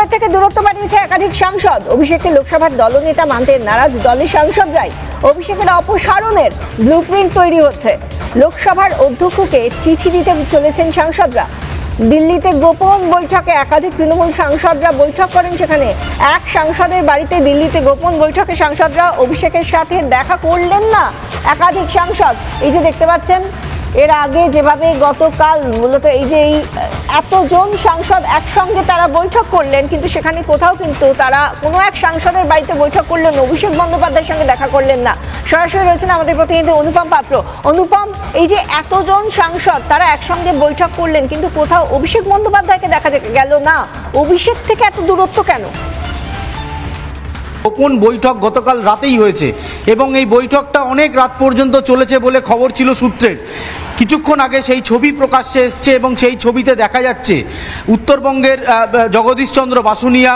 তৃণমূলের থেকে দূরত্ব বাড়িয়েছে একাধিক সাংসদ। অভিষেককে লোকসভার দলনেতা মানতে নারাজ দলের সাংসদরাই। অভিষেকের অপসারণের ব্লুপ্রিন্ট তৈরি হচ্ছে। লোকসভার অধ্যক্ষকে চিঠি দিতে চলেছেন সাংসদরা। দিল্লিতে গোপন বৈঠকে একাধিক তৃণমূল সাংসদরা বৈঠক করেন। সেখানে এক সাংসদের বাড়িতে দিল্লিতে গোপন বৈঠকে সাংসদরা অভিষেকের সাথে দেখা করলেন না একাধিক সাংসদ। এই যে দেখতে পাচ্ছেন, এর আগে যেভাবে গতকাল মূলত এই যে এতজন সাংসদ একসঙ্গে তারা বৈঠক করলেন, কিন্তু সেখানে কোথাও কিন্তু তারা কোনো এক সাংসদের বাড়িতে বৈঠক করলেন, অভিষেক বন্দ্যোপাধ্যায়ের সঙ্গে দেখা করলেন না। সরাসরি রয়েছেন আমাদের প্রতিনিধি অনুপম পাত্র। অনুপম, এই যে এতজন সাংসদ তারা একসঙ্গে বৈঠক করলেন, কিন্তু কোথাও অভিষেক বন্দ্যোপাধ্যায়কে দেখা গেল না, অভিষেক থেকে এত দূরত্ব কেন? গোপন বৈঠক গতকাল রাতেই হয়েছে এবং এই বৈঠকটা অনেক রাত পর্যন্ত চলেছে বলে খবর ছিল সূত্রের। কিছুক্ষণ আগে সেই ছবি প্রকাশ্যে এসছে এবং সেই ছবিতে দেখা যাচ্ছে উত্তরবঙ্গের জগদীশচন্দ্র বাসুনিয়া,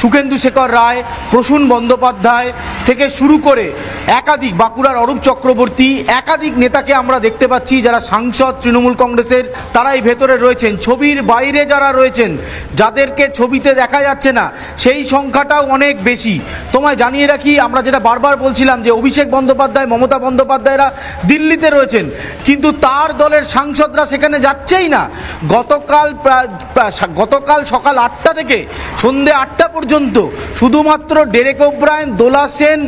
সুখেন্দু শেখর রায়, প্রসূন বন্দ্যোপাধ্যায় থেকে শুরু করে একাধিক, বাঁকুড়ার অরূপ চক্রবর্তী, একাধিক নেতাকে আমরা দেখতে পাচ্ছি যারা সাংসদ তৃণমূল কংগ্রেসের, তারাই ভেতরে রয়েছেন। ছবির বাইরে যারা রয়েছেন, যাদেরকে ছবিতে দেখা যাচ্ছে না, সেই সংখ্যাটাও অনেক বেশি। তোমায় জানিয়ে রাখি, আমরা যেটা বারবার বলছিলাম যে অভিষেক বন্দ্যোপাধ্যায়, মমতা বন্দ্যোপাধ্যায়রা দিল্লিতে রয়েছেন, কিন্তু তার দলের সাংসদরা সেখানে যাচ্ছেই না। গতকাল সকাল 8টা থেকে সন্ধ্যে 8টা পর্যন্ত শুধুমাত্র ডেরেক ওব্রায়েন, দোলা সেন,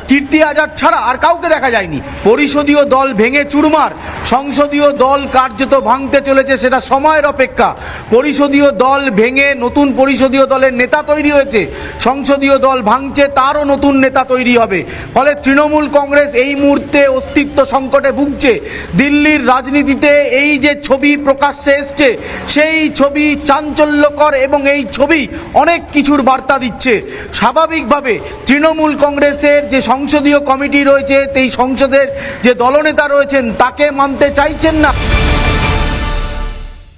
কীর্তি আজাদ ছাড়া আর কাউকে দেখা যায়নি। পরিষদীয় দল ভেঙে চুরমার, সংসদীয় দল কার্যত ভাঙতে চলেছে, সেটা সময়ের অপেক্ষা। পরিষদীয় দল ভেঙে নতুন পরিষদীয় দলের নেতা তৈরি হয়েছে, সংসদীয় দল ভাঙছে, তারও নতুন নেতা তৈরি হবে। ফলে তৃণমূল কংগ্রেস এই মুহূর্তে অস্তিত্ব সংকটে ভুগছে। দিল্লির রাজনীতিতে এই যে ছবি প্রকাশ্যে এসছে, সেই ছবি চাঞ্চল্যকর এবং এই ছবি অনেক কিছুর বার্তা দিচ্ছে। স্বাভাবিকভাবে তৃণমূল কংগ্রেসের যে সংসদীয় কমিটি রয়েছে, সেই সংসদের যে দলনেতা রয়েছেন, তাকে মানতে চাইছেন না।